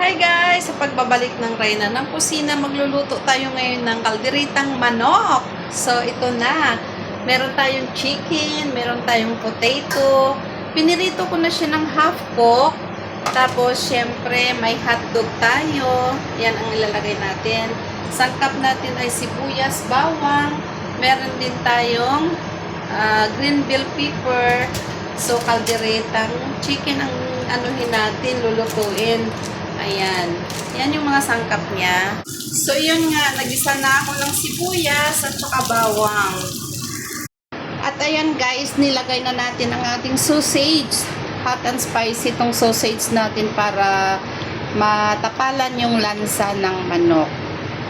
Hi guys! Sa pagbabalik ng Reyna ng Kusina, magluluto tayo ngayon ng kalderitang manok. So, ito na. Meron tayong chicken, meron tayong potato. Pinirito ko na siya ng half cook. Tapos, syempre, may hotdog tayo. Yan ang ilalagay natin. Sangkap natin ay sibuyas, bawang. Meron din tayong green bell pepper. So, kalderetang chicken ang anuhin natin, lulutuin. Ayan. Yan yung mga sangkap niya. So, yun nga. Nagisa na ako ng sibuyas at saka bawang. At ayan guys, nilagay na natin ang ating sausage. Hot and spicy itong sausage natin para matapalan yung lansa ng manok.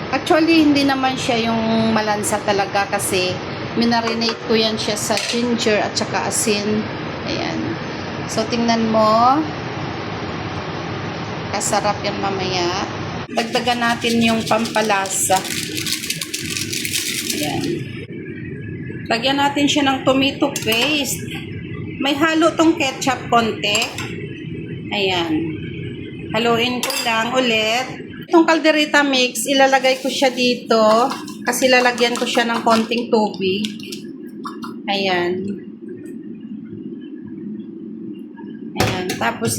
Actually, hindi naman siya yung malansa talaga kasi minarinate ko yan siya sa ginger at saka asin. Ayan. So, tingnan mo. Kasarap yan mamaya. Dagdagan natin yung pampalasa. Ayan. Lagyan natin siya ng tomato paste. May halo tong ketchup konti. Ayan. Haluin ko lang ulit. Itong kaldereta mix, ilalagay ko siya dito kasi lalagyan ko siya ng konting tubig. Ayan. Ayan. Tapos,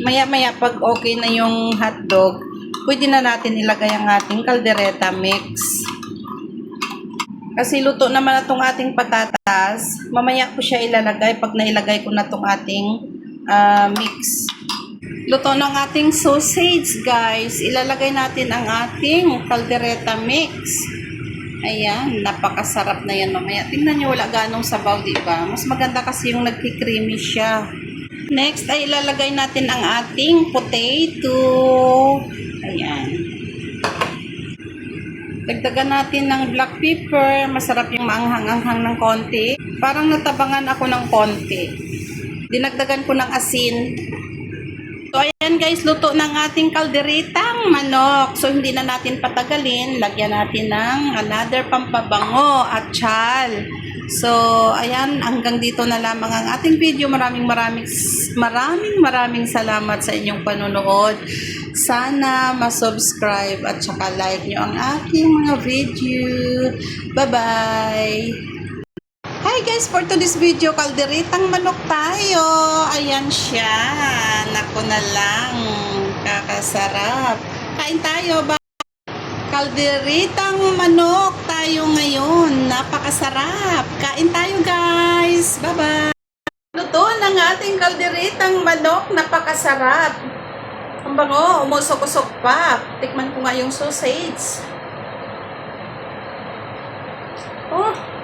maya-maya pag okay na yung hotdog, pwede na natin ilagay ang ating kaldereta mix. Kasi luto naman na itong ating patatas. Mamaya ko siya ilalagay pag nailagay ko na itong ating mix. Luto ng ating sausage, guys. Ilalagay natin ang ating kaldereta mix. Ayan, napakasarap na yan mamaya. Tingnan nyo, wala ganong sabaw, diba? Mas maganda kasi yung nagki-creamy siya. Next ay ilalagay natin ang ating potato. Ayan. Dagdagan natin ng black pepper. Masarap yung maanghang-anghang ng konti. Parang natabangan ako ng konti. Dinagdagan ko ng asin. So, ayan guys, luto ng ating kalderitang manok. So, hindi na natin patagalin. Lagyan natin ng another pampabango at chal. So, ayan, hanggang dito na lamang ang ating video. Maraming salamat sa inyong panonood. Sana ma-subscribe at saka like nyo ang aking mga video. Bye-bye! Hi guys, for today's video, kalderitang manok tayo. Ayan siya. Naku na lang. Kakasarap. Kain tayo ba? Kalderitang manok tayo ngayon. Napakasarap. Kain tayo guys. Bye-bye. Luto ng ating kalderitang manok. Napakasarap. Ang bango. Umusok-usok pa. Tikman ko nga yung sausage. Oh.